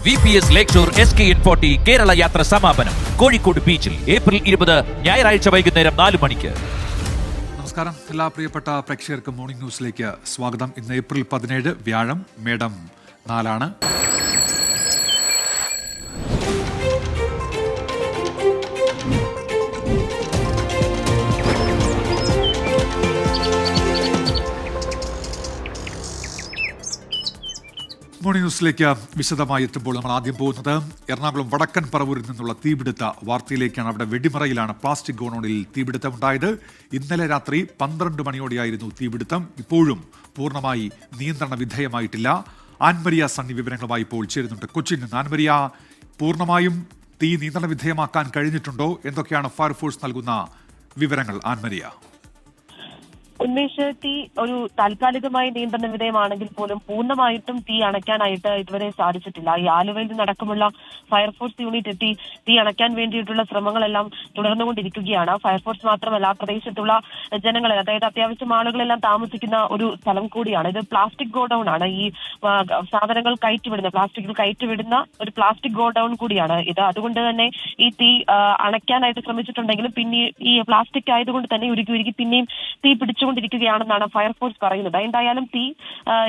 VPS Lakeshore SKN40 Kerala യാത്ര സമാപനം. കോഴിക്കോട് ബീച്ചിൽ ഏപ്രിൽ 20 ഞായറാഴ്ച വൈകുന്നേരം 4 മണിക്ക്. നമസ്കാരം, എല്ലാ പ്രിയപ്പെട്ട പ്രേക്ഷകർക്കും മോർണിംഗ് ന്യൂസിലേക്ക് സ്വാഗതം. ഇന്ന് ഏപ്രിൽ 17 വ്യാഴം, മേടം 4. മോർണിംഗ് ന്യൂസിലേക്ക് വിശദമായി എത്തുമ്പോൾ നമ്മൾ ആദ്യം പോകുന്നത് എറണാകുളം വടക്കൻ പറവൂരിൽ നിന്നുള്ള തീപിടുത്ത വാർത്തയിലേക്കാണ്. അവിടെ വെടിമറയിലാണ് പ്ലാസ്റ്റിക് ഗോഡൌണിൽ തീപിടുത്തമുണ്ടായത്. ഇന്നലെ രാത്രി 12 മണിയോടെയായിരുന്നു തീപിടുത്തം. ഇപ്പോഴും പൂർണ്ണമായി നിയന്ത്രണ വിധേയമായിട്ടില്ല. ആൻമരിയ സണ്ണി വിവരങ്ങളുമായി ഇപ്പോൾ ചേരുന്നുണ്ട് കൊച്ചിയിൽ നിന്ന്. ആൻമരിയ, പൂർണ്ണമായും തീ നിയന്ത്രണ വിധേയമാക്കാൻ കഴിഞ്ഞിട്ടുണ്ടോ? എന്തൊക്കെയാണ് ഫയർഫോഴ്സ് നൽകുന്ന വിവരങ്ങൾ? ആൻമരിയ. ഉന്മേഷ്, തീ ഒരു താൽക്കാലികമായി നിയന്ത്രണ വിധേയമാണെങ്കിൽ പോലും പൂർണ്ണമായിട്ടും തീ അണയ്ക്കാനായിട്ട് ഇതുവരെ സാധിച്ചിട്ടില്ല. ഈ ആലുവയിൽ നിന്നടക്കമുള്ള ഫയർഫോഴ്സ് യൂണിറ്റ് എത്തി തീ അണയ്ക്കാൻ വേണ്ടിയിട്ടുള്ള ശ്രമങ്ങളെല്ലാം തുടർന്നുകൊണ്ടിരിക്കുകയാണ്. ഫയർഫോഴ്സ് മാത്രമല്ല, പ്രദേശത്തുള്ള ജനങ്ങൾ, അതായത് അത്യാവശ്യം ആളുകളെല്ലാം താമസിക്കുന്ന ഒരു സ്ഥലം കൂടിയാണ് ഇത്. പ്ലാസ്റ്റിക് ഗോഡൌൺ ആണ്. ഈ സാധനങ്ങൾ കയറ്റിവിടുന്ന, പ്ലാസ്റ്റിക്കിൽ കയറ്റിവിടുന്ന ഒരു പ്ലാസ്റ്റിക് ഗോഡൌൺ കൂടിയാണ് ഇത്. അതുകൊണ്ട് തന്നെ ഈ തീ അണയ്ക്കാനായിട്ട് ശ്രമിച്ചിട്ടുണ്ടെങ്കിലും പിന്നെ ഈ പ്ലാസ്റ്റിക് ആയതുകൊണ്ട് തന്നെ ഉരുക്കി പിന്നെയും തീ ിരിക്കുകയാണെന്നാണ് ഫയർഫോഴ്സ് പറയുന്നത്. എന്തായാലും തീ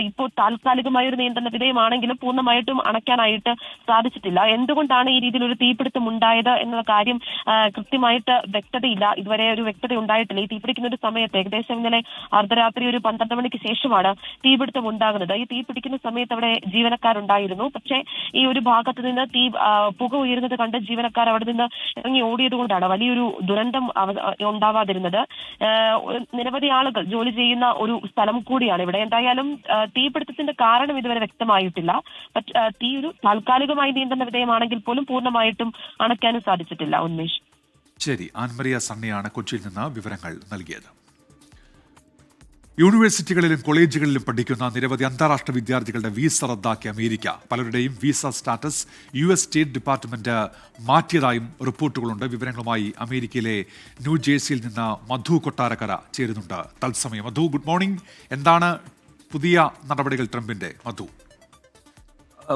ഇപ്പോൾ താൽക്കാലികമായ ഒരു നിയന്ത്രണ വിധേയമാണെങ്കിലും പൂർണ്ണമായിട്ടും അണയ്ക്കാനായിട്ട് സാധിച്ചിട്ടില്ല. എന്തുകൊണ്ടാണ് ഈ രീതിയിൽ ഒരു തീപിടുത്തം ഉണ്ടായത് എന്ന കാര്യം കൃത്യമായിട്ട് വ്യക്തതയില്ല. ഇതുവരെ ഒരു വ്യക്തത ഉണ്ടായിട്ടില്ല. ഈ തീപിടിക്കുന്ന ഒരു സമയത്ത് ഏകദേശം ഇന്നലെ അർദ്ധരാത്രി ഒരു 12 മണിക്ക് ശേഷമാണ് തീപിടുത്തം ഉണ്ടാകുന്നത്. ഈ തീ പിടിക്കുന്ന സമയത്ത് അവിടെ ജീവനക്കാരുണ്ടായിരുന്നു. പക്ഷേ ഈ ഒരു ഭാഗത്ത് നിന്ന് തീ പുക ഉയരുന്നത് കണ്ട് ജീവനക്കാർ അവിടെ നിന്ന് ഇറങ്ങി ഓടിയത് കൊണ്ടാണ് വലിയൊരു ദുരന്തം ഉണ്ടാവാതിരുന്നത്. നിരവധി ആളുകൾ ജോലി ചെയ്യുന്ന ഒരു സ്ഥലം കൂടിയാണ് ഇവിടെ. എന്തായാലും തീപിടുത്തത്തിന്റെ കാരണം ഇതുവരെ വ്യക്തമായിട്ടില്ല. തീ ഒരു താൽക്കാലികമായി നിയന്ത്രണ വിധേയമാണെങ്കിൽ പോലും പൂർണ്ണമായിട്ടും അണയ്ക്കാനും സാധിച്ചിട്ടില്ല. ഉന്മേഷ്. ശരി, ആൻമരിയ സണ്ണിയാണ് കൊച്ചിയിൽ നിന്ന് വിവരങ്ങൾ നൽകിയത്. യൂണിവേഴ്സിറ്റികളിലും കോളേജുകളിലും പഠിക്കുന്ന നിരവധി അന്താരാഷ്ട്ര വിദ്യാർത്ഥികളുടെ വീസ റദ്ദാക്കിയ അമേരിക്ക. പലരുടെയും visa status US state department മാറ്റിയതായും റിപ്പോർട്ടുകളുണ്ട്. വിവരങ്ങളുമായി അമേരിക്കയിലെ ന്യൂജേഴ്സിയിൽ നിന്ന് മധു കൊട്ടാരക്കര ചേരുന്നുണ്ട് തത്സമയം. Madhu, good morning. എന്താണ് പുതിയ നടപടികൾ ട്രംപിന്റെ? മധു.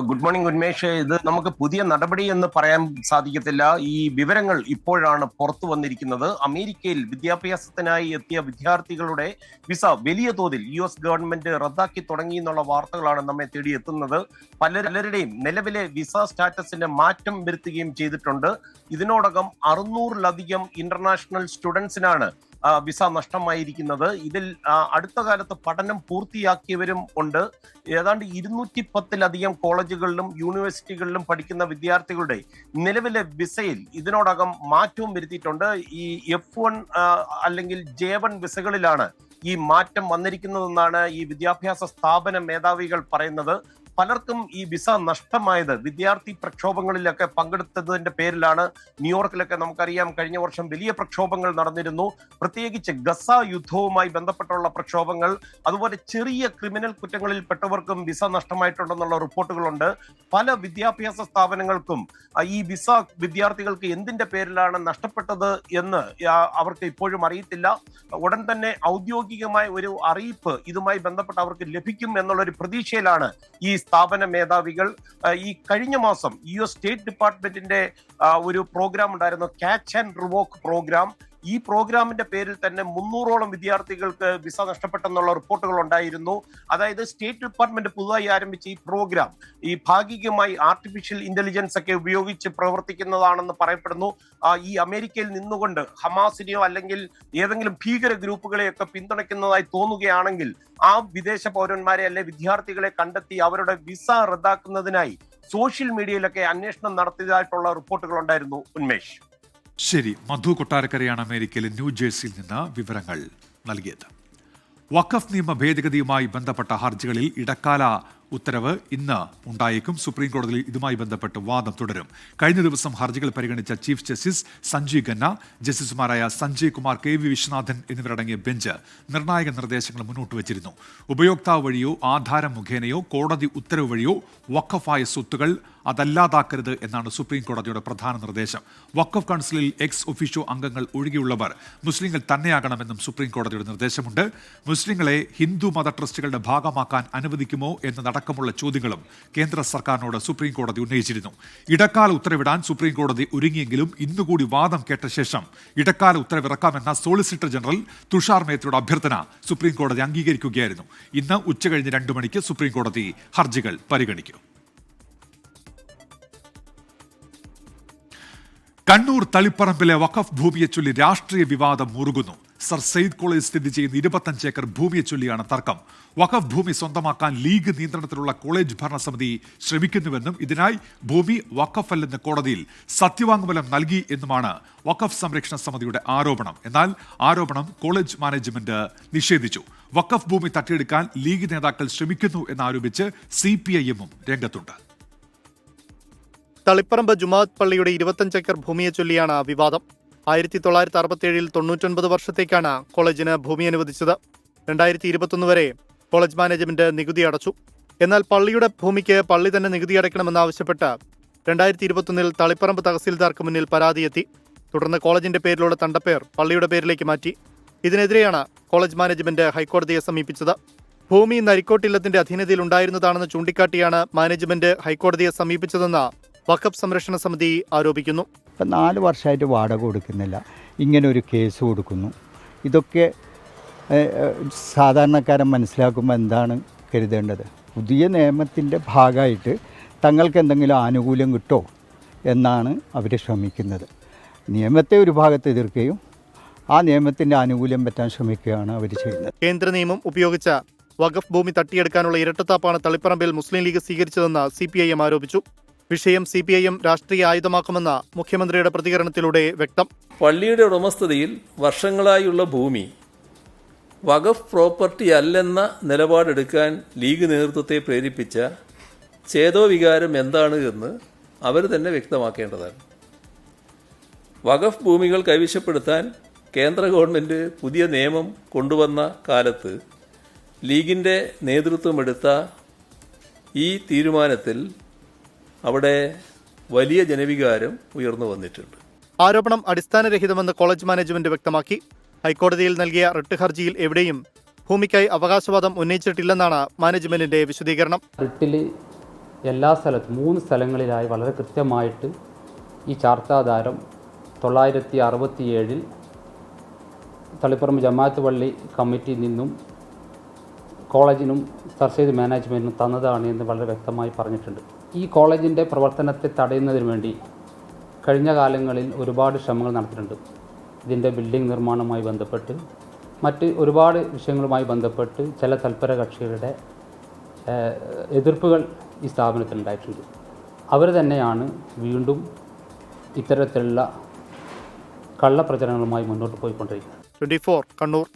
Good morning Unmesh. ഇത് നമുക്ക് പുതിയ നടപടി എന്ന് പറയാൻ സാധിക്കത്തില്ല. ഈ വിവരങ്ങൾ ഇപ്പോഴാണ് പുറത്തു വന്നിരിക്കുന്നത്. അമേരിക്കയിൽ വിദ്യാഭ്യാസത്തിനായി എത്തിയ വിദ്യാർത്ഥികളുടെ വിസ വലിയ തോതിൽ US ഗവൺമെന്റ് റദ്ദാക്കി തുടങ്ങി എന്നുള്ള വാർത്തകളാണ് നമ്മെ തേടിയെത്തുന്നത്. പലരുടെയും നിലവിലെ വിസ സ്റ്റാറ്റസിന് മാറ്റം വരുത്തുകയും ചെയ്തിട്ടുണ്ട്. ഇതിനോടകം 600-ലധികം ഇന്റർനാഷണൽ സ്റ്റുഡൻസിനാണ് വിസ നഷ്ടമായിരിക്കുന്നത്. ഇതിൽ അടുത്ത കാലത്ത് പഠനം പൂർത്തിയാക്കിയവരും ഉണ്ട്. ഏതാണ്ട് 210-ലധികം കോളേജുകളിലും യൂണിവേഴ്സിറ്റികളിലും പഠിക്കുന്ന വിദ്യാർത്ഥികളുടെ നിലവിലെ വിസയിൽ ഇതിനോടകം മാറ്റവും വരുത്തിയിട്ടുണ്ട്. ഈ F1 അല്ലെങ്കിൽ J1 വിസകളിലാണ് ഈ മാറ്റം വന്നിരിക്കുന്നതെന്നാണ് ഈ വിദ്യാഭ്യാസ സ്ഥാപന മേധാവികൾ പറയുന്നത്. പലർക്കും ഈ വിസ നഷ്ടമായത് വിദ്യാർത്ഥി പ്രക്ഷോഭങ്ങളിലൊക്കെ പങ്കെടുത്തതിന്റെ പേരിലാണ്. ന്യൂയോർക്കിലൊക്കെ നമുക്കറിയാം കഴിഞ്ഞ വർഷം വലിയ പ്രക്ഷോഭങ്ങൾ നടന്നിരുന്നു. പ്രത്യേകിച്ച് ഗസ യുദ്ധവുമായി ബന്ധപ്പെട്ടുള്ള പ്രക്ഷോഭങ്ങൾ, അതുപോലെ ചെറിയ ക്രിമിനൽ കുറ്റങ്ങളിൽ പെട്ടവർക്കും വിസ നഷ്ടമായിട്ടുണ്ടെന്നുള്ള റിപ്പോർട്ടുകളുണ്ട്. പല വിദ്യാഭ്യാസ സ്ഥാപനങ്ങൾക്കും ഈ വിസ വിദ്യാർത്ഥികൾക്ക് എന്തിന്റെ പേരിലാണ് നഷ്ടപ്പെട്ടത് എന്ന് അവർക്ക് ഇപ്പോഴും അറിയത്തില്ല. ഉടൻ തന്നെ ഔദ്യോഗികമായ ഒരു അറിയിപ്പ് ഇതുമായി ബന്ധപ്പെട്ട് അവർക്ക് ലഭിക്കും എന്നുള്ളൊരു പ്രതീക്ഷയിലാണ് ഈ സ്ഥാപന മേധാവികൾ. ഈ കഴിഞ്ഞ മാസം US സ്റ്റേറ്റ് ഡിപ്പാർട്ട്മെന്റിന്റെ ഒരു പ്രോഗ്രാം ഉണ്ടായിരുന്നു, ക്യാച്ച് ആൻഡ് റിവോക്ക് പ്രോഗ്രാം. ഈ പ്രോഗ്രാമിന്റെ പേരിൽ തന്നെ 300ഓളം വിദ്യാർത്ഥികൾക്ക് വിസ നഷ്ടപ്പെട്ടെന്നുള്ള റിപ്പോർട്ടുകൾ ഉണ്ടായിരുന്നു. അതായത് സ്റ്റേറ്റ് ഡിപ്പാർട്ട്മെന്റ് പുതുതായി ആരംഭിച്ച ഈ പ്രോഗ്രാം ഈ ഭാഗികമായി ആർട്ടിഫിഷ്യൽ ഇന്റലിജൻസ് ഒക്കെ ഉപയോഗിച്ച് പ്രവർത്തിക്കുന്നതാണെന്ന് പറയപ്പെടുന്നു. ഈ അമേരിക്കയിൽ നിന്നുകൊണ്ട് ഹമാസിനെയോ അല്ലെങ്കിൽ ഏതെങ്കിലും ഭീകര ഗ്രൂപ്പുകളെയൊക്കെ പിന്തുണയ്ക്കുന്നതായി തോന്നുകയാണെങ്കിൽ ആ വിദേശ പൗരന്മാരെ അല്ലെ വിദ്യാർത്ഥികളെ കണ്ടെത്തി അവരുടെ വിസ റദ്ദാക്കുന്നതിനായി സോഷ്യൽ മീഡിയയിലൊക്കെ അന്വേഷണം നടത്തിയതായിട്ടുള്ള റിപ്പോർട്ടുകൾ ഉണ്ടായിരുന്നു. ഉന്മേഷ്. ശരി, മധു കൊട്ടാരക്കരയാണ് അമേരിക്കയിലെ ന്യൂജേഴ്സിയിൽ നിന്ന് വിവരങ്ങൾ നൽകിയത്. വഖഫ് നിയമ ഭേദഗതിയുമായി ബന്ധപ്പെട്ട ഹർജികളിൽ ഇടക്കാല ഉത്തരവ് ഇന്ന് ഉണ്ടായേക്കും. സുപ്രീം കോടതിയിൽ ഇതുമായി ബന്ധപ്പെട്ട് വാദം തുടരും. കഴിഞ്ഞ ദിവസം ഹർജികൾ പരിഗണിച്ച ചീഫ് ജസ്റ്റിസ് സഞ്ജീവ് ഖന്ന, ജസ്റ്റിസുമാരായ സഞ്ജയ് കുമാർ, KV വിശ്വനാഥൻ എന്നിവരടങ്ങിയ ബെഞ്ച് നിർണായക നിർദ്ദേശങ്ങൾ മുന്നോട്ട് വച്ചിരുന്നു. ഉപയോക്താവ് വഴിയോ ആധാരം മുഖേനയോ കോടതി ഉത്തരവ് വഴിയോ വഖഫായ സ്വത്തുകൾ അതല്ലാതാക്കരുത് എന്നാണ് സുപ്രീം കോടതിയുടെ പ്രധാന നിർദ്ദേശം. വഖഫ് കൗൺസിലിൽ എക്സ് ഒഫീഷ്യോ അംഗങ്ങൾ ഒഴികെയുള്ളവർ മുസ്ലിങ്ങൾ തന്നെയാകണമെന്നും സുപ്രീം കോടതിയുടെ നിർദ്ദേശമുണ്ട്. മുസ്ലിങ്ങളെ ഹിന്ദു മത ട്രസ്റ്റുകളുടെ ഭാഗമാക്കാൻ അനുവദിക്കുമോ എന്നതടക്കമുള്ള ചോദ്യങ്ങളും കേന്ദ്ര സർക്കാരിനോട് സുപ്രീം കോടതി ഉന്നയിച്ചിരുന്നു. ഇടക്കാല ഉത്തരവിടാൻ സുപ്രീം കോടതി ഒരുങ്ങിയെങ്കിലും ഇന്നുകൂടി വാദം കേട്ട ശേഷം ഇടക്കാല ഉത്തരവിറക്കാമെന്ന സോളിസിറ്റർ ജനറൽ തുഷാർ മേത്തയുടെ അഭ്യർത്ഥന സുപ്രീം കോടതി അംഗീകരിക്കുകയായിരുന്നു. ഇന്ന് ഉച്ചകഴിഞ്ഞ് 2 മണിക്ക് സുപ്രീം കോടതി ഹർജികൾ പരിഗണിക്കും. കണ്ണൂർ തളിപ്പറമ്പിലെ വഖഫ് ഭൂമിയെ ചൊല്ലി രാഷ്ട്രീയ വിവാദം മുറുകുന്നു. സർ സെയ്ദ് കോളേജ് സ്ഥിതി ചെയ്യുന്ന 25 ഏക്കർ ഭൂമിയെ ചൊല്ലിയാണ് തർക്കം. വഖഫ് ഭൂമി സ്വന്തമാക്കാൻ ലീഗ് നിയന്ത്രണത്തിലുള്ള കോളേജ് ഭരണസമിതി ശ്രമിക്കുന്നുവെന്നും ഇതിനായി ഭൂമി വഖഫ് അല്ലെന്ന് കോടതിയിൽ സത്യവാങ്മൂലം നൽകി എന്നുമാണ് വഖഫ് സംരക്ഷണ സമിതിയുടെ ആരോപണം. എന്നാൽ ആരോപണം കോളേജ് മാനേജ്മെന്റ് നിഷേധിച്ചു. വഖഫ് ഭൂമി തട്ടിയെടുക്കാൻ ലീഗ് നേതാക്കൾ ശ്രമിക്കുന്നു എന്നാരോപിച്ച് CPIM-ഉം രംഗത്തുണ്ട്. തളിപ്പറമ്പ് ജുമാഅത്ത് പള്ളിയുടെ 25 ഏക്കർ ഭൂമിയെ ചൊല്ലിയാണ് വിവാദം. 1967 99 വർഷത്തേക്കാണ് കോളേജിന് ഭൂമി അനുവദിച്ചത്. 2021 വരെ കോളേജ് മാനേജ്മെന്റ് നികുതി അടച്ചു. എന്നാൽ പള്ളിയുടെ ഭൂമിക്ക് പള്ളി തന്നെ നികുതി അടയ്ക്കണമെന്നാവശ്യപ്പെട്ട് 2021 തളിപ്പറമ്പ് തഹസീൽദാർക്ക് മുന്നിൽ പരാതിയെത്തി. തുടർന്ന് കോളേജിന്റെ പേരിലുള്ള തണ്ടപ്പേർ പള്ളിയുടെ പേരിലേക്ക് മാറ്റി. ഇതിനെതിരെയാണ് കോളേജ് മാനേജ്മെന്റ് ഹൈക്കോടതിയെ സമീപിച്ചത്. ഭൂമി നരിക്കോട്ടില്ലത്തിന്റെ അധീനതയിൽ ഉണ്ടായിരുന്നതാണെന്ന് ചൂണ്ടിക്കാട്ടിയാണ് മാനേജ്മെന്റ് ഹൈക്കോടതിയെ സമീപിച്ചതെന്ന് വഖഫ് സംരക്ഷണ സമിതി ആരോപിക്കുന്നു. 4 വർഷമായിട്ട് വാടക കൊടുക്കുന്നില്ല, ഇങ്ങനെ ഒരു കേസ് കൊടുക്കുന്നു. ഇതൊക്കെ സാധാരണക്കാരൻ മനസ്സിലാക്കുമ്പോൾ എന്താണ് കരുതേണ്ടത്? പുതിയ നിയമത്തിൻ്റെ ഭാഗമായിട്ട് തങ്ങൾക്ക് എന്തെങ്കിലും ആനുകൂല്യം കിട്ടോ എന്നാണ് അവർ ശ്രമിക്കുന്നത്. നിയമത്തെ ഒരു ഭാഗത്ത് എതിർക്കുകയും ആ നിയമത്തിൻ്റെ ആനുകൂല്യം പറ്റാൻ ശ്രമിക്കുകയാണ് അവർ ചെയ്യുന്നത്. കേന്ദ്ര നിയമം ഉപയോഗിച്ച വഖഫ് ഭൂമി തട്ടിയെടുക്കാനുള്ള ഇരട്ടത്താപ്പാണ് തളിപ്പറമ്പിൽ മുസ്ലിം ലീഗ് സ്വീകരിച്ചതെന്ന് CPIM ആരോപിച്ചു. വിഷയം CPIM രാഷ്ട്രീയ ആയുധമാക്കുമെന്ന മുഖ്യമന്ത്രിയുടെ പ്രതികരണത്തിലൂടെ വ്യക്തം. പള്ളിയുടെ ഉടമസ്ഥതയിൽ വർഷങ്ങളായുള്ള ഭൂമി വഖഫ് പ്രോപ്പർട്ടി അല്ലെന്ന നിലപാടെടുക്കാൻ ലീഗ് നേതൃത്വത്തെ പ്രേരിപ്പിച്ച ചേതോവികാരം എന്താണ് എന്ന് അവർ തന്നെ വ്യക്തമാക്കേണ്ടതാണ്. വഖഫ് ഭൂമികൾ കൈവശപ്പെടുത്താൻ കേന്ദ്ര ഗവൺമെൻറ് പുതിയ നിയമം കൊണ്ടുവന്ന കാലത്ത് ലീഗിൻ്റെ നേതൃത്വമെടുത്ത ഈ തീരുമാനത്തിൽ അവിടെ വലിയ ജനവികാരം ഉയർന്നു വന്നിട്ടുണ്ട്. ആരോപണം അടിസ്ഥാനരഹിതമെന്ന് കോളേജ് മാനേജ്മെന്റ് വ്യക്തമാക്കി. ഹൈക്കോടതിയിൽ നൽകിയ റിട്ട് ഹർജിയിൽ എവിടെയും ഭൂമിക്കായി അവകാശവാദം ഉന്നയിച്ചിട്ടില്ലെന്നാണ് മാനേജ്മെന്റിന്റെ വിശദീകരണം. റിട്ടിൽ എല്ലാ സ്ഥലത്തും 3 സ്ഥലങ്ങളിലായി വളരെ കൃത്യമായിട്ട് ഈ ചാർത്താധാരം 967 തളിപ്പറമ്പ് ജമാഅത്ത് പള്ളി കമ്മിറ്റിയിൽ നിന്നും കോളേജിനും സർ സെയ്ദ് മാനേജ്മെൻറ്റിനും തന്നതാണ് എന്ന് വളരെ വ്യക്തമായി പറഞ്ഞിട്ടുണ്ട്. ഈ കോളേജിൻ്റെ പ്രവർത്തനത്തെ തടയുന്നതിന് വേണ്ടി കഴിഞ്ഞ കാലങ്ങളിൽ ഒരുപാട് ശ്രമങ്ങൾ നടത്തിയിട്ടുണ്ട്. ഇതിൻ്റെ ബിൽഡിംഗ് നിർമ്മാണവുമായി ബന്ധപ്പെട്ട് മറ്റ് ഒരുപാട് വിഷയങ്ങളുമായി ബന്ധപ്പെട്ട് ചില തൽപര കക്ഷികളുടെ എതിർപ്പുകൾ ഈ സ്ഥാപനത്തിലുണ്ടായിട്ടുണ്ട്. അവർ തന്നെയാണ് വീണ്ടും ഇത്തരത്തിലുള്ള കള്ളപ്രചരണങ്ങളുമായി മുന്നോട്ട് പോയിക്കൊണ്ടിരിക്കുന്നത്. 24 കണ്ണൂർ.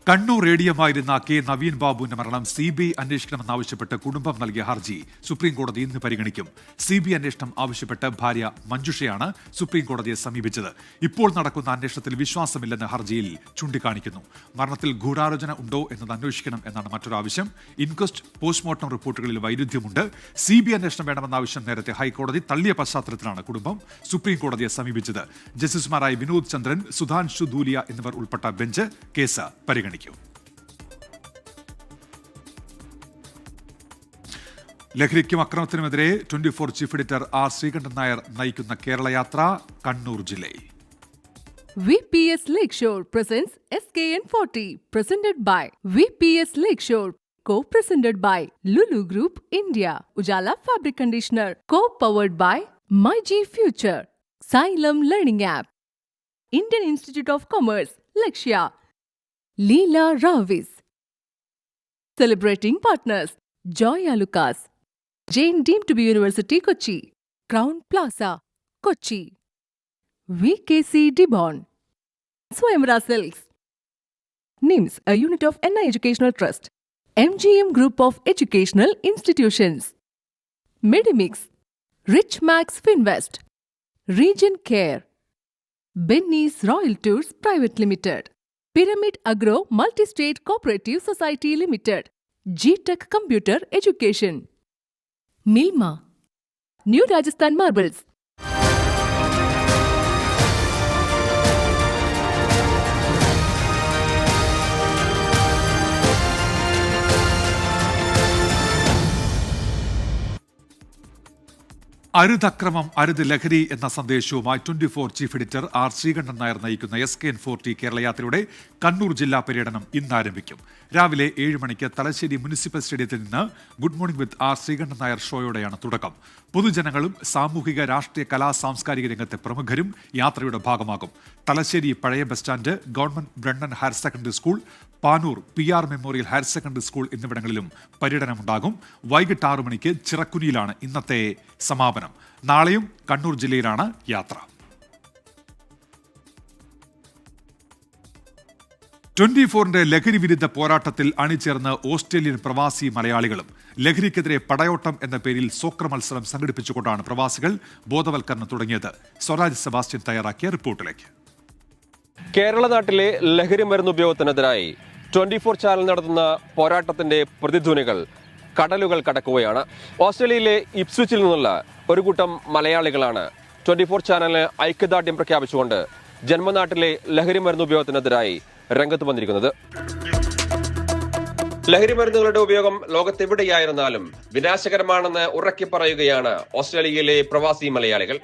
കണ്ണൂർ റേഡിയമായിരുന്ന കെ നവീൻ ബാബുവിന്റെ മരണം CBI അന്വേഷിക്കണമെന്നാവശ്യപ്പെട്ട് കുടുംബം നൽകിയ ഹർജി സുപ്രീം കോടതി ഇന്ന് പരിഗണിക്കും. CBI അന്വേഷണം ആവശ്യപ്പെട്ട് ഭാര്യ മഞ്ജുഷയാണ് സുപ്രീം കോടതിയെ സമീപിച്ചത്. ഇപ്പോൾ നടക്കുന്ന അന്വേഷണത്തിൽ വിശ്വാസമില്ലെന്ന് ഹർജിയിൽ ചൂണ്ടിക്കാണിക്കുന്നു. മരണത്തിൽ ഗൂഢാലോചന ഉണ്ടോ എന്നത് അന്വേഷിക്കണം എന്നാണ് മറ്റൊരു ആവശ്യം. ഇൻക്വസ്റ്റ് പോസ്റ്റ്മോർട്ടം റിപ്പോർട്ടുകളിൽ വൈരുദ്ധ്യമുണ്ട്. CBI അന്വേഷണം വേണമെന്ന ആവശ്യം നേരത്തെ ഹൈക്കോടതി തള്ളിയ പശ്ചാത്തലത്തിലാണ് കുടുംബം സുപ്രീം കോടതിയെ സമീപിച്ചത്. ജസ്റ്റിസുമാരായ വിനോദ് ചന്ദ്രൻ, സുധാൻഷു ധൂലിയ എന്നിവർ ഉൾപ്പെട്ട ബെഞ്ച് കേസ് പരിഗണിക്കും. ലഹരിക്കും അക്രമത്തിനുമെതിരെ 24 chief editor R. Sreekandan Nair നയിക്കുന്ന കേരള യാത്ര കണ്ണൂർ ജില്ലയിൽ. VPS Lakeshore presents SKN40 presented by VPS Lakeshore, co-presented by Lulu Group India, Ujala Fabric Conditioner, co-powered by MyG Future, Xylem Learning App, Indian Institute of Commerce, Lakshya, Leela Ravis. Celebrating partners Joya Lucas, Jain Deemed to be University Kochi, Crown Plaza, Kochi, VKC Dibon, Swayamvara Silks, NIMS, a unit of NI Educational Trust, MGM Group of Educational Institutions, Medimix, Rich Max Finvest, Region Care, Benny's Royal Tours Private Limited, Pyramid Agro Multi-State Cooperative Society Limited, G-Tech Computer Education. Milma, new Rajasthan marbles. അരുതക്രമം അരുത് ലഹരി എന്ന സന്ദേശവുമായി 24 chief editor R Sreekantan Nair നയിക്കുന്ന SKN40 കേരളയാത്രയുടെ Kannur ജില്ലാ പര്യടനം ഇന്ന് ആരംഭിക്കും. രാവിലെ 7 മണിക്ക് തലശ്ശേരി മുനിസിപ്പൽ സ്റ്റേഡിയത്തിൽ നിന്ന് good morning with R Sreekantan Nair ഷോയോടെയാണ് തുടക്കം. പൊതുജനങ്ങളും സാമൂഹിക രാഷ്ട്രീയ കലാ സാംസ്കാരിക രംഗത്തെ പ്രമുഖരും യാത്രയുടെ ഭാഗമാകും. തലശ്ശേരി പഴയ bus stand, government Brennen higher secondary school, Panoor PR memorial higher secondary school എന്നിവിടങ്ങളിലും പര്യടനമുണ്ടാകും. വൈകിട്ട് 6 മണിക്ക് ചിറക്കുനിയിലാണ് ഇന്നത്തെ സമാപനം. നാളെയും കണ്ണൂർ ജില്ലയിലാണ് യാത്ര. 24-ന്റെ ലഹരി വിരുദ്ധ പോരാട്ടത്തിൽ അണിചേർന്ന് ഓസ്ട്രേലിയൻ പ്രവാസി മലയാളികളും. ലഹരിക്കെതിരെ പടയോട്ടം എന്ന പേരിൽ സോക്കർ മത്സരം സംഘടിപ്പിച്ചുകൊണ്ടാണ് പ്രവാസികൾ ബോധവൽക്കരണം തുടങ്ങിയത്. സ്വരാജ് സെബാസ്റ്റ്യൻ തയ്യാറാക്കിയ റിപ്പോർട്ടിലേക്ക്. കേരള നാട്ടിലെ ലഹരി മരുന്ന് ഉപയോഗത്തിനെതിരായി 24 ചാനൽ നടത്തുന്ന പോരാട്ടത്തിന്റെ പ്രതിധ്വനികൾ കടലുകൾ കടക്കുകയാണ്. ഓസ്ട്രേലിയയിലെ ഇപ്സ്വിച്ചിൽ നിന്നുള്ള ഒരു കൂട്ടം മലയാളികളാണ് 24 ചാനലിന് ഐക്യദാർഢ്യം പ്രഖ്യാപിച്ചുകൊണ്ട് ജന്മനാട്ടിലെ ലഹരി മരുന്ന് ഉപയോഗത്തിനെതിരായി രംഗത്ത് വന്നിരിക്കുന്നത്. ലഹരി മരുന്നുകളുടെ ഉപയോഗം ലോകത്തെവിടെയായിരുന്നാലും വിനാശകരമാണെന്ന് ഉറക്കി പറയുകയാണ് ഓസ്ട്രേലിയയിലെ പ്രവാസി മലയാളികൾ.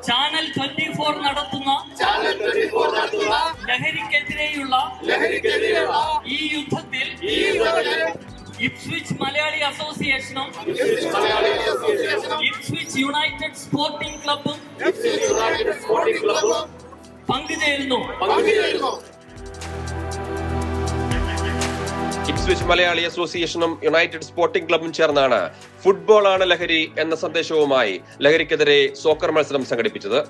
ചാനൽ 24 നടത്തുന്ന ലഹരിക്കെതിരെയുള്ള ഈ യുദ്ധത്തിൽ ഇപ്സ്വിച്ച് മലയാളി അസോസിയേഷനും ഇപ്സ്വിച്ച് യുണൈറ്റഡ് സ്പോർട്ടിംഗ് ക്ലബും പങ്കുചേരുന്നു. ഇപ്സ്വിച്ച് മലയാളി അസോസിയേഷനും യുണൈറ്റഡ് സ്പോർട്ടിംഗ് ക്ലബും ചേർന്നാണ് ഫുട്ബോളാണ് ലഹരി എന്ന സന്ദേശവുമായി ലഹരിക്കെതിരെ സോക്കർ മത്സരം സംഘടിപ്പിച്ചത്.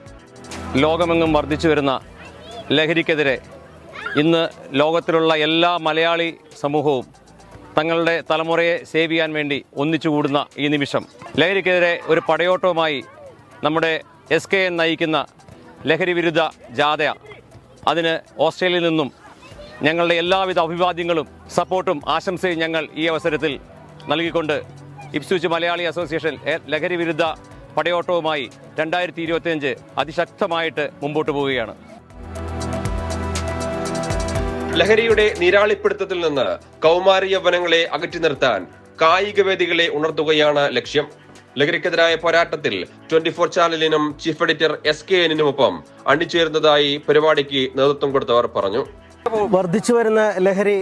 ലോകമെങ്ങും വർദ്ധിച്ചു വരുന്ന ലഹരിക്കെതിരെ ഇന്ന് ലോകത്തിലുള്ള എല്ലാ മലയാളി സമൂഹവും തങ്ങളുടെ തലമുറയെ സേവ് ചെയ്യാൻ വേണ്ടി ഒന്നിച്ചുകൂടുന്ന ഈ നിമിഷം ലഹരിക്കെതിരെ ഒരു പടയോട്ടവുമായി നമ്മുടെ SKN നയിക്കുന്ന ലഹരി വിരുദ്ധ ജാഥ, അതിന് ഓസ്ട്രേലിയയിൽ നിന്നും ഞങ്ങളുടെ എല്ലാവിധ അഭിവാദ്യങ്ങളും സപ്പോർട്ടും ആശംസയും ഞങ്ങൾ ഈ അവസരത്തിൽ നൽകിക്കൊണ്ട് ഇപ്സ്വിച്ച് മലയാളി അസോസിയേഷൻ ലഹരി വിരുദ്ധ പടയോട്ടവുമായി 2025 അതിശക്തമായിട്ട് മുമ്പോട്ട് പോവുകയാണ്. ലഹരിയുടെ നീരാളിപ്പിടുത്തത്തിൽ നിന്ന് കൗമാര യൗവനങ്ങളെ അകറ്റി നിർത്താൻ കായിക വേദികളെ ഉണർത്തുകയാണ് ലക്ഷ്യം. ലഹരിക്കെതിരായ പോരാട്ടത്തിൽ 24 ചാനലിനും ചീഫ് എഡിറ്റർ SKNനുമൊപ്പം അണിചേരുന്നതായി പരിപാടിക്ക് നേതൃത്വം കൊടുത്തവർ പറഞ്ഞു. വർദ്ധിച്ചു വരുന്ന ലഹരി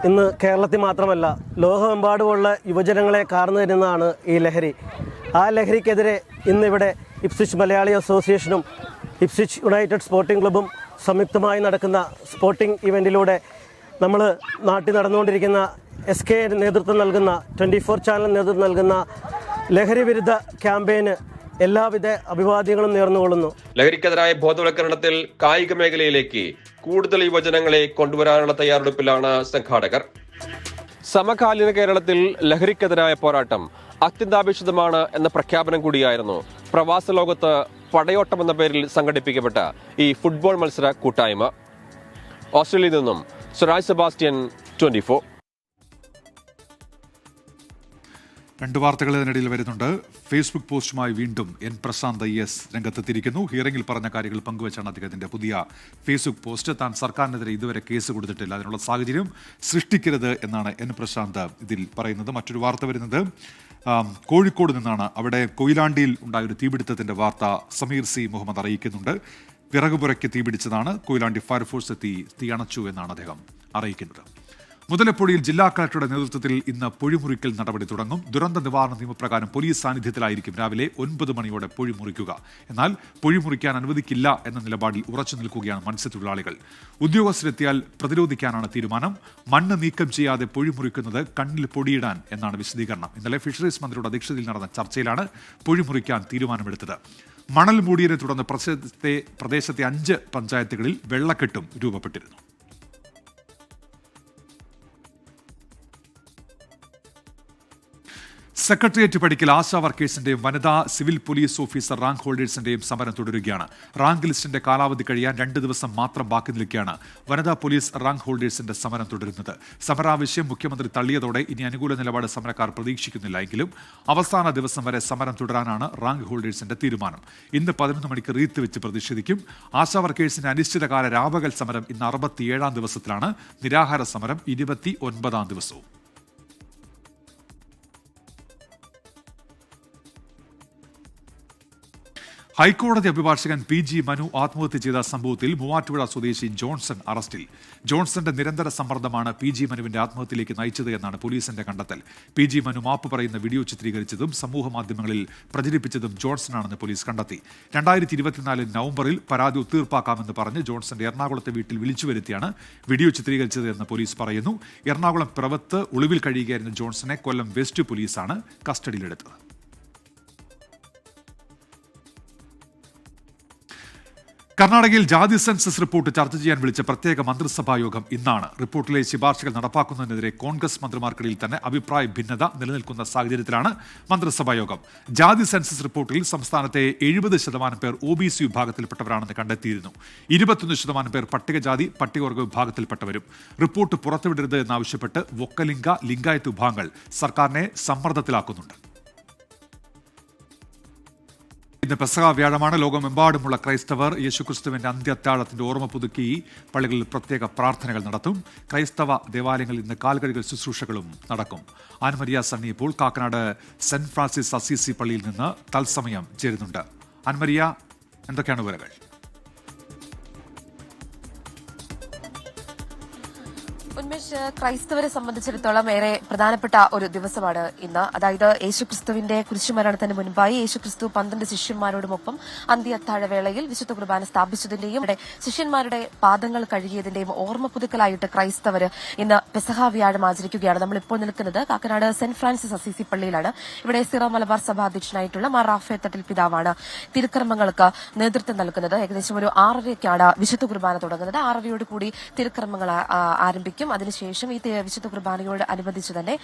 ഇന്ന് കേരളത്തിൽ മാത്രമല്ല ലോകമെമ്പാടുമുള്ള യുവജനങ്ങളെ കാർന്നു തരുന്നതാണ് ഈ ലഹരി. ആ ലഹരിക്കെതിരെ ഇന്നിവിടെ ഇപ്സ്വിച്ച് മലയാളി അസോസിയേഷനും ഇപ്സ്വിച്ച് യുണൈറ്റഡ് സ്പോർട്ടിംഗ് ക്ലബും സംയുക്തമായി നടക്കുന്ന സ്പോർട്ടിംഗ് ഇവൻറ്റിലൂടെ നമ്മൾ നാട്ടിൽ നടന്നുകൊണ്ടിരിക്കുന്ന SKN നേതൃത്വം നൽകുന്ന 24 ചാനൽ നേതൃത്വം നൽകുന്ന ലഹരി വിരുദ്ധ ക്യാമ്പയിന് എല്ലാവിധ അഭിവാദ്യങ്ങളും നേർന്നുകൊള്ളുന്നു. ലഹരിക്കെതിരായ ബോധവൽക്കരണത്തിൽ കായിക മേഖലയിലേക്ക് കൂടുതൽ യുവജനങ്ങളെ കൊണ്ടുവരാനുള്ള തയ്യാറെടുപ്പിലാണ് സംഘാടകർ. സമകാലീന കേരളത്തിൽ ലഹരിക്കെതിരായ പോരാട്ടം അത്യന്താപേക്ഷിതമാണ് എന്ന പ്രഖ്യാപനം കൂടിയായിരുന്നു പ്രവാസ ലോകത്ത് പടയോട്ടം എന്ന പേരിൽ സംഘടിപ്പിക്കപ്പെട്ട ഈ ഫുട്ബോൾ മത്സര കൂട്ടായ്മ. ഓസ്ട്രേലിയയിൽ നിന്നും സ്വരാജ് സെബാസ്റ്റ്യൻ, 24. രണ്ട് വാർത്തകൾ ഇതിനിടയിൽ വരുന്നുണ്ട്. ഫേസ്ബുക്ക് പോസ്റ്റുമായി വീണ്ടും N പ്രശാന്ത് IS രംഗത്തെത്തിയിരിക്കുന്നു. ഹിയറിംഗിൽ പറഞ്ഞ കാര്യങ്ങൾ പങ്കുവച്ചാണ് അദ്ദേഹത്തിന്റെ പുതിയ ഫേസ്ബുക്ക് പോസ്റ്റ്. താൻ സർക്കാരിനെതിരെ ഇതുവരെ കേസ് കൊടുത്തിട്ടില്ല, അതിനുള്ള സാഹചര്യം സൃഷ്ടിക്കരുത് എന്നാണ് N പ്രശാന്ത് ഇതിൽ പറയുന്നത്. മറ്റൊരു വാർത്ത വരുന്നത് കോഴിക്കോട് നിന്നാണ്. അവിടെ കൊയിലാണ്ടിയിൽ ഉണ്ടായൊരു തീപിടുത്തത്തിന്റെ വാർത്ത സമീർ C മുഹമ്മദ് അറിയിക്കുന്നുണ്ട്. വിറകുപുരയ്ക്ക് തീപിടിച്ചതാണ്. കൊയിലാണ്ടി ഫയർഫോഴ്സ് എത്തി തീ അണച്ചു എന്നാണ് അദ്ദേഹം അറിയിക്കുന്നത്. മുതലപ്പൊഴിയിൽ ജില്ലാ കളക്ടറുടെ നേതൃത്വത്തിൽ ഇന്ന് പൊഴിമുറിക്കൽ നടപടി തുടങ്ങും. ദുരന്ത നിവാരണ നിയമപ്രകാരം പോലീസ് സാന്നിധ്യത്തിലായിരിക്കും രാവിലെ 9 മണിയോടെ പൊഴിമുറിക്കുക. എന്നാൽ പൊഴിമുറിക്കാൻ അനുവദിക്കില്ല എന്ന നിലപാടിൽ ഉറച്ചു നിൽക്കുകയാണ് മത്സ്യത്തൊഴിലാളികൾ. ഉദ്യോഗസ്ഥരെത്തിയാൽ പ്രതിരോധിക്കാനാണ് തീരുമാനം. മണ്ണ് നീക്കം ചെയ്യാതെ പൊഴിമുറിക്കുന്നത് കണ്ണിൽ പൊടിയിടാൻ എന്നാണ് വിശദീകരണം. ഇന്നലെ ഫിഷറീസ് മന്ത്രിയുടെ അധ്യക്ഷതയിൽ നടന്ന ചർച്ചയിലാണ് പൊഴിമുറിക്കാൻ തീരുമാനമെടുത്തത്. മണൽ മൂടിയതിനെ തുടർന്ന് പ്രദേശത്തെ 5 പഞ്ചായത്തുകളിൽ വെള്ളക്കെട്ടും രൂപപ്പെട്ടിരുന്നു. സെക്രട്ടേറിയറ്റ് പടിക്കൽ ആശാ വർക്കേഴ്സിന്റെയും വനിതാ സിവിൽ പോലീസ് ഓഫീസർ റാങ്ക് ഹോൾഡേഴ്സിന്റെയും സമരം തുടരുകയാണ്. റാങ്ക് ലിസ്റ്റിന്റെ കാലാവധി കഴിയാൻ 2 ദിവസം മാത്രം ബാക്കി നിൽക്കെയാണ് വനിതാ പോലീസ് റാങ്ക് ഹോൾഡേഴ്സിന്റെ സമരം തുടരുന്നത്. സമരാവശ്യം മുഖ്യമന്ത്രി തള്ളിയതോടെ ഇനി അനുകൂല നിലപാട് സമരക്കാർ പ്രതീക്ഷിക്കുന്നില്ല എങ്കിലും അവസാന ദിവസം വരെ സമരം തുടരാനാണ് റാങ്ക് ഹോൾഡേഴ്സിന്റെ തീരുമാനം. ഇന്ന് 11 മണിക്ക് റീത്ത് വെച്ച് പ്രതിഷേധിക്കും. ആശാ വർക്കേഴ്സിന്റെ അനിശ്ചിതകാല രാപകൽ സമരം ഇന്ന് 67-ാം ദിവസത്തിലാണ്. നിരാഹാര സമരം 29-ാം ദിവസവും. ഹൈക്കോടതി അഭിഭാഷകൻ PG മനു ആത്മഹത്യ ചെയ്ത സംഭവത്തിൽ മൂവാറ്റുപുഴ സ്വദേശി ജോൺസൺ അറസ്റ്റിൽ. ജോൺസന്റെ നിരന്തര സമ്മർദ്ദമാണ് PG മനുവിന്റെ ആത്മഹത്യയിലേക്ക് നയിച്ചത് എന്നാണ് പോലീസിന്റെ കണ്ടെത്തൽ. PG മനു മാപ്പ് പറയുന്ന വീഡിയോ ചിത്രീകരിച്ചതും സമൂഹ മാധ്യമങ്ങളിൽ പ്രചരിപ്പിച്ചതും ജോൺസണാണെന്ന് പോലീസ് കണ്ടെത്തി. 2024 നവംബറിൽ പരാതി ഒത്തീർപ്പാക്കാമെന്ന് പറഞ്ഞ് ജോൺസന്റെ എറണാകുളത്തെ വീട്ടിൽ വിളിച്ചു വരുത്തിയാണ് വീഡിയോ ചിത്രീകരിച്ചത് എന്ന് പോലീസ് പറയുന്നു. എറണാകുളം പിറവത്ത് ഒളിവിൽ കഴിയുകയായിരുന്ന ജോൺസനെ കൊല്ലം വെസ്റ്റ് പോലീസാണ് കസ്റ്റഡിയിലെടുത്തത്. കർണാടകയിൽ ജാതി സെൻസസ് റിപ്പോർട്ട് ചർച്ച ചെയ്യാൻ വിളിച്ച പ്രത്യേക മന്ത്രിസഭാ യോഗം ഇന്നാണ്. റിപ്പോർട്ടിലെ ശുപാർശകൾ നടപ്പാക്കുന്നതിനെതിരെ കോൺഗ്രസ് മന്ത്രിമാർക്കിടയിൽ തന്നെ അഭിപ്രായ ഭിന്നത നിലനിൽക്കുന്ന സാഹചര്യത്തിലാണ് മന്ത്രിസഭാ യോഗം. ജാതി സെൻസസ് റിപ്പോർട്ടിൽ സംസ്ഥാനത്തെ 70% പേർ OBC വിഭാഗത്തിൽപ്പെട്ടവരാണെന്ന് കണ്ടെത്തിയിരുന്നു. 21% പേർ പട്ടികജാതി പട്ടികവർഗ വിഭാഗത്തിൽപ്പെട്ടവരും. റിപ്പോർട്ട് പുറത്തുവിടരുത് എന്നാവശ്യപ്പെട്ട് വൊക്കലിംഗ ലിംഗായത്ത് വിഭാഗങ്ങൾ സർക്കാരിനെ സമ്മർദ്ദത്തിലാക്കുന്നുണ്ട്. ഇന്ന് പെസഹ വ്യാഴമാണ്. ലോകമെമ്പാടുമുള്ള ക്രൈസ്തവർ യേശുക്രിസ്തുവിന്റെ അന്ത്യത്താഴത്തിന്റെ ഓർമ്മ പുതുക്കി പള്ളികളിൽ പ്രത്യേക പ്രാർത്ഥനകൾ നടത്തും. ക്രൈസ്തവ ദേവാലയങ്ങളിൽ ഇന്ന് കാൽകഴുകൽ ശുശ്രൂഷകളും നടക്കും. ആൻമരിയ സണ്ണി ഇപ്പോൾ കാക്കനാട് സെന്റ് ഫ്രാൻസിസ് അസീസി പള്ളിയിൽ നിന്ന് തത്സമയം ചേരുന്നുണ്ട്. ആൻമരിയ, എന്തൊക്കെയാണ് വിവരങ്ങൾ? ഉന്മേഷ്, ക്രൈസ്തവരെ സംബന്ധിച്ചിടത്തോളം ഏറെ പ്രധാനപ്പെട്ട ഒരു ദിവസമാണ് ഇന്ന്. അതായത് യേശുക്രിസ്തുവിന്റെ കുരിശുമരണത്തിന് മുൻപായി യേശുക്രിസ്തു 12 ശിഷ്യന്മാരോടുമൊപ്പം അന്ത്യത്താഴവേളയിൽ വിശുദ്ധ കുർബാന സ്ഥാപിച്ചതിന്റെയും ശിഷ്യന്മാരുടെ പാദങ്ങൾ കഴുകിയതിന്റെയും ഓർമ്മ പുതുക്കലായിട്ട് ക്രൈസ്തവർ ഇന്ന് പെസഹ വ്യാഴം ആചരിക്കുകയാണ്. നമ്മളിപ്പോൾ നിൽക്കുന്നത് കാക്കനാട് സെന്റ് ഫ്രാൻസിസ് അസീസി പള്ളിയിലാണ്. ഇവിടെ സിറോ മലബാർ സഭ അധ്യക്ഷനായിട്ടുള്ള മാർ റാഫേ തട്ടിൽ പിതാവാണ് തിരുക്കർമ്മങ്ങൾക്ക് നേതൃത്വം നൽകുന്നത്. ഏകദേശം ഒരു 6:30ക്കാണ് വിശുദ്ധ കുർബാന തുടങ്ങുന്നത്. 6:30യോട് കൂടി തിരുക്കർമ്മങ്ങൾ ആരംഭിക്കും. അതിനുശേഷം ഈ വിശുദ്ധ കുർബാനയോട് അനുബന്ധിച്ച് തന്നെ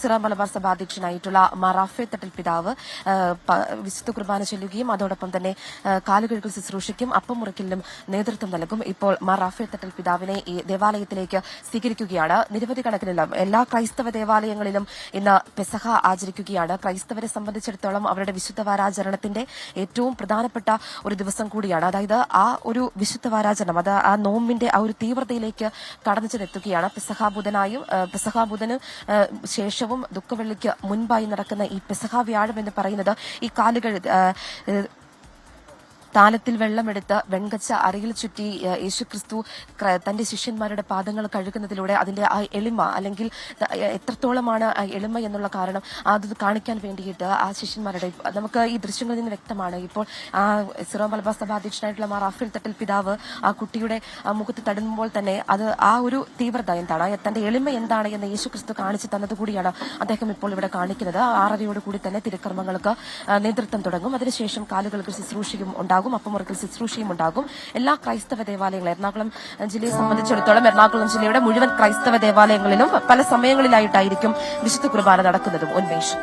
സിറോ മലബാർ സഭ അധ്യക്ഷനായിട്ടുള്ള മാർ റാഫേ തട്ടിൽ പിതാവ് വിശുദ്ധ കുർബാന ചൊല്ലുകയും അതോടൊപ്പം തന്നെ കാലുകഴുകൽ ശുശ്രൂഷയ്ക്കും അപ്പം മുറിക്കലിനും നേതൃത്വം നൽകും. ഇപ്പോൾ മാർ റാഫേ തട്ടിൽ പിതാവിനെ ഈ ദേവാലയത്തിലേക്ക് സ്വീകരിക്കുകയാണ്. നിരവധി കണക്കിലുള്ള എല്ലാ ക്രൈസ്തവ ദേവാലയങ്ങളിലും ഇന്ന് പെസഹ ആചരിക്കുകയാണ്. ക്രൈസ്തവരെ സംബന്ധിച്ചിടത്തോളം അവരുടെ വിശുദ്ധ വാരാചരണത്തിന്റെ ഏറ്റവും പ്രധാനപ്പെട്ട ഒരു ദിവസം കൂടിയാണ്. അതായത് ആ ഒരു വിശുദ്ധ വാരാചരണം, അത് ആ നോമ്പിന്റെ ആ ഒരു തീവ്രതയിലേക്ക് കടന്നു ചെന്നെത്തുകയാണ്. പെസഹ ബുധന് ശേഷവും ദുഃഖവെള്ളിക്ക് മുൻപായി നടക്കുന്ന ഈ പെസഹ വ്യാഴം എന്ന് പറയുന്നത് ഈ താലത്തിൽ വെള്ളമെടുത്ത് വെൺകച്ച അരയിൽ ചുറ്റി യേശുക്രിസ്തു തന്റെ ശിഷ്യന്മാരുടെ പാദങ്ങൾ കഴുകുന്നതിലൂടെ അതിന്റെ ആ എളിമ, അല്ലെങ്കിൽ എത്രത്തോളമാണ് ആ എളിമ എന്നുള്ള കാരണം അത് കാണിക്കാൻ വേണ്ടിയിട്ട് ആ ശിഷ്യന്മാരുടെ, നമുക്ക് ഈ ദൃശ്യങ്ങളിൽ നിന്ന് വ്യക്തമാണ്. ഇപ്പോൾ ആ സിറോ മലബാർ സഭ അധ്യക്ഷനായിട്ടുള്ള മാർ റാഫേൽ തട്ടിൽ പിതാവ് ആ കുട്ടിയുടെ മുഖത്ത് തടുമ്പോൾ തന്നെ അത് ആ ഒരു തീവ്രത എന്താണ്, തന്റെ എളിമ എന്താണ് എന്ന് യേശുക്രിസ്തു കാണിച്ചു തന്നതുകൂടിയാണ് അദ്ദേഹം ഇപ്പോൾ ഇവിടെ കാണിക്കുന്നത്. 6:30യോട് കൂടി തന്നെ തിരുക്കർമ്മങ്ങൾക്ക് നേതൃത്വം തുടങ്ങും. അതിനുശേഷം കാലുകൾക്ക് ശുശ്രൂഷയും ഉണ്ടാകും, അപ്പമുറക്കൽ ശുശ്രൂഷയും ഉണ്ടാകും. എല്ലാ ക്രൈസ്തവ ദേവാലയങ്ങളും, എറണാകുളം ജില്ലയെ സംബന്ധിച്ചിടത്തോളം എറണാകുളം ജില്ലയുടെ മുഴുവൻ ക്രൈസ്തവ ദേവാലയങ്ങളിലും പല സമയങ്ങളിലായിട്ടായിരിക്കും വിശുദ്ധ കുർബാന നടക്കുന്നതും. ഉന്മേഷ്,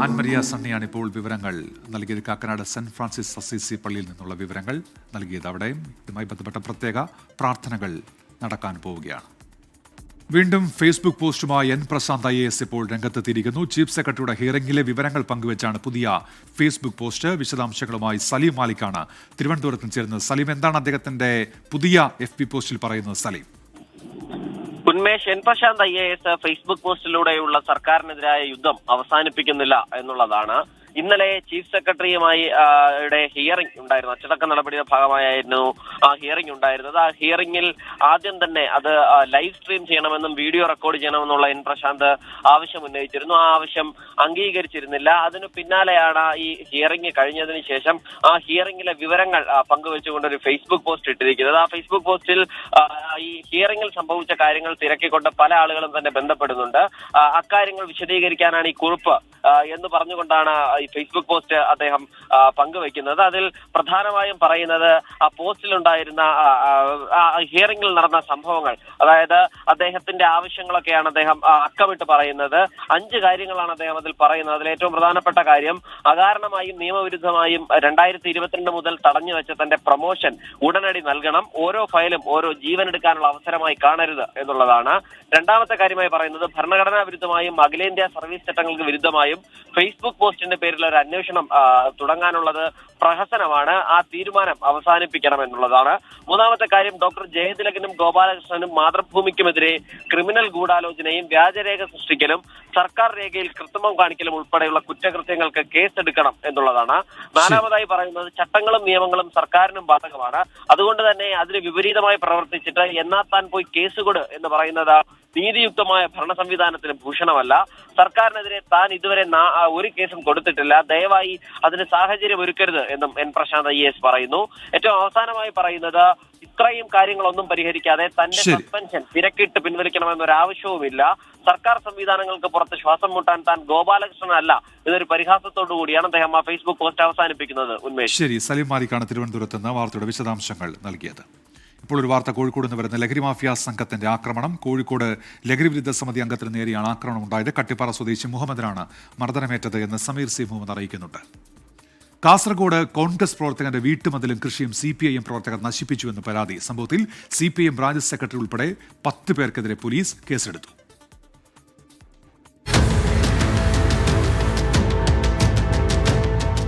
ആൻമരിയ സണ്ണിയാണ് ഇപ്പോൾ വിവരങ്ങൾ നൽകിയത്. കാക്കനാട് സെന്റ് ഫ്രാൻസിസ് അസീസി പള്ളിയിൽ നിന്നുള്ള വിവരങ്ങൾ നൽകിയത്. അവിടെയും ഇതുമായി ബന്ധപ്പെട്ട പ്രത്യേക പ്രാർത്ഥനകൾ നടക്കാൻ പോവുകയാണ്. വീണ്ടും ഫേസ്ബുക്ക് പോസ്റ്റുമായി N പ്രശാന്ത് IAS ഇപ്പോൾ രംഗത്തെത്തിയിരിക്കുന്നു. ചീഫ് സെക്രട്ടറിയുടെ ഹിയറിംഗിലെ വിവരങ്ങൾ പങ്കുവച്ചാണ് പുതിയ ഫേസ്ബുക്ക് പോസ്റ്റ്. വിശദാംശങ്ങളുമായി സലീം മാലിക്കാണ് തിരുവനന്തപുരത്ത് ചേരുന്നത്. സലീം, എന്താണ് അദ്ദേഹത്തിന്റെ പുതിയ FB പോസ്റ്റിൽ പറയുന്നത്? Salim. Unmesh, N Prashanth IAS Facebook പോസ്റ്റിലൂടെയുള്ള സർക്കാരിനെതിരായ യുദ്ധം അവസാനിപ്പിക്കുന്നില്ല എന്നുള്ളതാണ്. ഇന്നലെ ചീഫ് സെക്രട്ടറിയുമായി ഹിയറിംഗ് ഉണ്ടായിരുന്നു. അച്ചടക്ക നടപടിയുടെ ഭാഗമായിരുന്നു ആ ഹിയറിംഗ് ഉണ്ടായിരുന്നത്. ആ ഹിയറിംഗിൽ ആദ്യം തന്നെ അത് ലൈവ് സ്ട്രീം ചെയ്യണമെന്നും വീഡിയോ റെക്കോർഡ് ചെയ്യണമെന്നുള്ള N പ്രശാന്ത് ആവശ്യം ഉന്നയിച്ചിരുന്നു. ആ ആവശ്യം അംഗീകരിച്ചിരുന്നില്ല. അതിനു പിന്നാലെയാണ് ഈ ഹിയറിംഗ് കഴിഞ്ഞതിന് ശേഷം ആ ഹിയറിംഗിലെ വിവരങ്ങൾ പങ്കുവെച്ചുകൊണ്ട് ഒരു ഫേസ്ബുക്ക് പോസ്റ്റ് ഇട്ടിരിക്കുന്നത്. ആ ഫേസ്ബുക്ക് പോസ്റ്റിൽ ഈ ഹിയറിംഗിൽ സംഭവിച്ച കാര്യങ്ങൾ തിരക്കിക്കൊണ്ട് പല ആളുകളും തന്നെ ബന്ധപ്പെടുന്നുണ്ട്. അക്കാര്യങ്ങൾ വിശദീകരിക്കാനാണ് ഈ കുറിപ്പ് എന്ന് പറഞ്ഞുകൊണ്ടാണ് ഈ ഫേസ്ബുക്ക് പോസ്റ്റ് അദ്ദേഹം പങ്കുവെക്കുന്നത്. അതിൽ പ്രധാനമായും പറയുന്നത് ആ പോസ്റ്റിലുണ്ടായിരുന്ന ഹിയറിംഗിൽ നടന്ന സംഭവങ്ങൾ, അതായത് അദ്ദേഹത്തിന്റെ ആവശ്യങ്ങളൊക്കെയാണ് അദ്ദേഹം അക്കമിട്ട് പറയുന്നത്. 5 കാര്യങ്ങളാണ് അദ്ദേഹം അതിൽ പറയുന്നത്. അതിൽ ഏറ്റവും പ്രധാനപ്പെട്ട കാര്യം അകാരണമായും നിയമവിരുദ്ധമായും 2022 മുതൽ തടഞ്ഞു വെച്ച തന്റെ പ്രൊമോഷൻ ഉടനടി നൽകണം, ഓരോ ഫയലും ഓരോ ജീവനെടുക്കാനുള്ള അവസരമായി കാണരുത് എന്നുള്ളതാണ്. രണ്ടാമത്തെ കാര്യമായി പറയുന്നത് ഭരണഘടനാ വിരുദ്ധമായും അഖിലേന്ത്യാ സർവീസ് ചട്ടങ്ങൾക്ക് വിരുദ്ധമായും ഫേസ്ബുക്ക് പോസ്റ്റിന്റെ പേരിൽ ഒരു അന്വേഷണം തുടങ്ങാനുള്ളത് പ്രഹസനമാണ്, ആ തീരുമാനം അവസാനിപ്പിക്കണം എന്നുള്ളതാണ്. മൂന്നാമത്തെ കാര്യം ഡോക്ടർ ജയതിലകനും ഗോപാലകൃഷ്ണനും മാതൃഭൂമിക്കുമെതിരെ ക്രിമിനൽ ഗൂഢാലോചനയും വ്യാജരേഖ സൃഷ്ടിക്കലും സർക്കാർ രേഖയിൽ കൃത്രിമം കാണിക്കലും ഉൾപ്പെടെയുള്ള കുറ്റകൃത്യങ്ങൾക്ക് കേസെടുക്കണം എന്നുള്ളതാണ്. നാലാമതായി പറയുന്നത് ചട്ടങ്ങളും നിയമങ്ങളും സർക്കാരിനും ബാധകമാണ്, അതുകൊണ്ട് തന്നെ അതിന് വിപരീതമായി പ്രവർത്തിച്ചിട്ട് എന്നാ താൻ പോയി കേസുകൊട് എന്ന് പറയുന്നത് നീതിയുക്തമായ ഭരണ സംവിധാനത്തിന് ഭൂഷണമല്ല. സർക്കാരിനെതിരെ താൻ ഇതുവരെ ഒരു കേസും കൊടുത്തിട്ടില്ല, ദയവായി അതിന് സാഹചര്യം ഒരുക്കരുത് എന്നും എൻ പ്രശാന്ത് IAS പറയുന്നു. ഏറ്റവും അവസാനമായി പറയുന്നത് ഇത്രയും കാര്യങ്ങളൊന്നും പരിഹരിക്കാതെ തന്റെ സസ്പെൻഷൻ തിരക്കിട്ട് പിൻവലിക്കണമെന്നൊരു ആവശ്യവുമില്ല. സർക്കാർ സംവിധാനങ്ങൾക്ക് പുറത്ത് ശ്വാസം മുട്ടാൻ താൻ ഗോപാലകൃഷ്ണനല്ല എന്നൊരു പരിഹാസത്തോടു കൂടിയാണ് അദ്ദേഹം ആ ഫേസ്ബുക്ക് പോസ്റ്റ് അവസാനിപ്പിക്കുന്നത്. ഉന്മേഷ്. ശരി, സലീം മാലിക്കാണ് തിരുവനന്തപുരത്ത് നിന്ന് വാർത്തയുടെ വിശദാംശങ്ങൾ നൽകിയത്. ഇപ്പോൾ ഒരു വാർത്ത കോഴിക്കോട് നിന്ന് വരുന്ന ലഹരി മാഫിയ സംഘത്തിന്റെ ആക്രമണം. കോഴിക്കോട് ലഹരി വിരുദ്ധ സമിതി അംഗത്തിന് നേരെയാണ് ആക്രമണം ഉണ്ടായത്. കട്ടിപ്പാറ സ്വദേശി മുഹമ്മദിനാണ് മർദ്ദനമേറ്റത് എന്ന് സമീർ സി മുഹമ്മദ് അറിയിക്കുന്നുണ്ട്. കാസർഗോഡ് കോൺഗ്രസ് പ്രവർത്തകന്റെ വീട്ടുമതിലും കൃഷിയും CPIM പ്രവർത്തകർ നശിപ്പിച്ചുവെന്ന് പരാതി. സംഭവത്തിൽ CPIM ബ്രാഞ്ച് സെക്രട്ടറി ഉൾപ്പെടെ 10 പേർക്കെതിരെ പോലീസ് കേസെടുത്തു.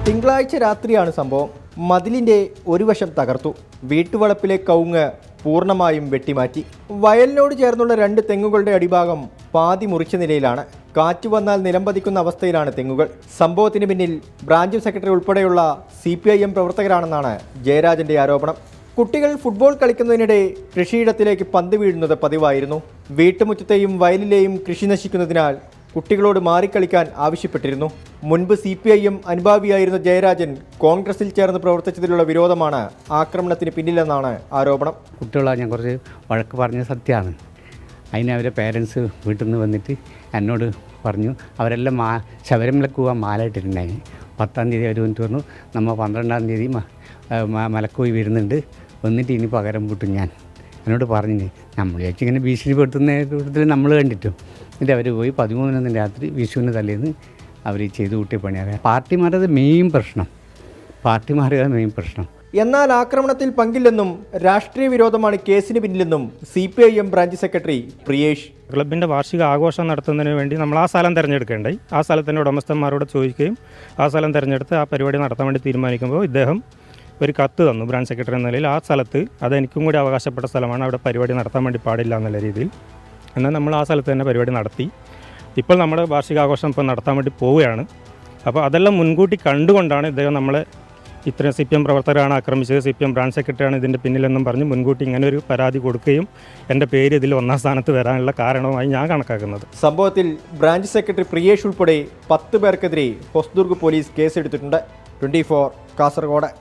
തിങ്കളാഴ്ച രാത്രിയാണ് സംഭവം. മതിലിൻ്റെ ഒരു വശം തകർത്തു. വീട്ടുവളപ്പിലെ കവുങ്ങ് പൂർണ്ണമായും വെട്ടിമാറ്റി. വയലിനോട് ചേർന്നുള്ള 2 തെങ്ങുകളുടെ അടിഭാഗം പാതി മുറിച്ച നിലയിലാണ്. കാറ്റ് വന്നാൽ നിലംപതിക്കുന്ന അവസ്ഥയിലാണ് തെങ്ങുകൾ. സംഭവത്തിന് പിന്നിൽ ബ്രാഞ്ച് സെക്രട്ടറി ഉൾപ്പെടെയുള്ള CPIM പ്രവർത്തകരാണെന്നാണ് ജയരാജന്റെ ആരോപണം. കുട്ടികൾ ഫുട്ബോൾ കളിക്കുന്നതിനിടെ കൃഷിയിടത്തിലേക്ക് പന്ത് വീഴുന്നത് പതിവായിരുന്നു. വീട്ടുമുറ്റത്തെയും വയലിലെയും കൃഷി നശിക്കുന്നതിനാൽ കുട്ടികളോട് മാറിക്കളിക്കാൻ ആവശ്യപ്പെട്ടിരുന്നു. മുൻപ് CPIM അനുഭാവിയായിരുന്ന ജയരാജൻ കോൺഗ്രസിൽ ചേർന്ന് പ്രവർത്തിച്ചതിലുള്ള വിരോധമാണ് ആക്രമണത്തിന് പിന്നിലെന്നാണ് ആരോപണം. കുട്ടികളാണ് ഞാൻ കുറച്ച് വഴക്ക് പറഞ്ഞ സത്യമാണ്. അതിന് അവരെ പേരൻസ് വീട്ടിൽ നിന്ന് വന്നിട്ട് എന്നോട് പറഞ്ഞു, അവരെല്ലാം ശബരിമലക്ക് പോകാൻ മാലയിട്ടിട്ടുണ്ടായി. 10-ാം തീയതി അവർ വന്നിട്ട് പറഞ്ഞു, നമ്മൾ 12-ാം തീയതി മലക്കോയി വരുന്നുണ്ട്, വന്നിട്ട് ഇനി പകരം പൂട്ടും. ഞാൻ എന്നോട് പറഞ്ഞു, നമ്മൾ ഇങ്ങനെ ഭീഷണിപ്പെടുത്തുന്ന കൂട്ടത്തിൽ നമ്മൾ കണ്ടിട്ടും. എന്നിട്ട് അവർ പോയി 13-ന് രാത്രി വിഷുവിന് തലേന്ന് അവർ ചെയ്തു കൂട്ടിയ പണിയാണ്. പാർട്ടിമാരുടെ മെയിൻ പ്രശ്നം. എന്നാൽ ആക്രമണത്തിൽ പങ്കില്ലെന്നും രാഷ്ട്രീയ വിരോധമാണ് കേസിന് പിന്നിലെന്നും CPIM ബ്രാഞ്ച് സെക്രട്ടറി പ്രിയേഷ്. ക്ലബിൻ്റെ വാർഷിക ആഘോഷം നടത്തുന്നതിന് വേണ്ടി നമ്മൾ ആ സ്ഥലം തിരഞ്ഞെടുക്കേണ്ടായി. ആ സ്ഥലത്തിൻ്റെ ഉടമസ്ഥന്മാരോട് ചോദിക്കുകയും ആ സ്ഥലം തിരഞ്ഞെടുത്ത് ആ പരിപാടി നടത്താൻ വേണ്ടി തീരുമാനിക്കുമ്പോൾ ഇദ്ദേഹം ഒരു കത്ത് തന്നു ബ്രാഞ്ച് സെക്രട്ടറി എന്ന നിലയിൽ. ആ സ്ഥലത്ത് അതെനിക്കും കൂടി അവകാശപ്പെട്ട സ്ഥലമാണ്, അവിടെ പരിപാടി നടത്താൻ വേണ്ടി പാടില്ല എന്നുള്ള രീതിയിൽ. എന്നാൽ നമ്മൾ ആ സ്ഥലത്ത് തന്നെ പരിപാടി നടത്തി. ഇപ്പോൾ നമ്മുടെ വാർഷികാഘോഷം ഇപ്പോൾ നടത്താൻ വേണ്ടി പോവുകയാണ്. അപ്പോൾ അതെല്ലാം മുൻകൂട്ടി കണ്ടുകൊണ്ടാണ് ഇദ്ദേഹം നമ്മളെ ഇത്രയും CPM പ്രവർത്തകരാണ് ആക്രമിച്ചത്, CPM ബ്രാഞ്ച് സെക്രട്ടറിയാണ് ഇതിൻ്റെ പിന്നിലെന്നും പറഞ്ഞ് മുൻകൂട്ടി ഇങ്ങനെ ഒരു പരാതി കൊടുക്കുകയും എൻ്റെ പേര് ഇതിൽ 1-ാം സ്ഥാനത്ത് വരാനുള്ള കാരണമായി ഞാൻ കണക്കാക്കുന്നത്. സംഭവത്തിൽ ബ്രാഞ്ച് സെക്രട്ടറി പ്രിയേഷ് ഉൾപ്പെടെ 10 പേർക്കെതിരെ ഹൊസ്ദുർഗ് പോലീസ് കേസെടുത്തിട്ടുണ്ട്. 24 കാസർഗോഡ്.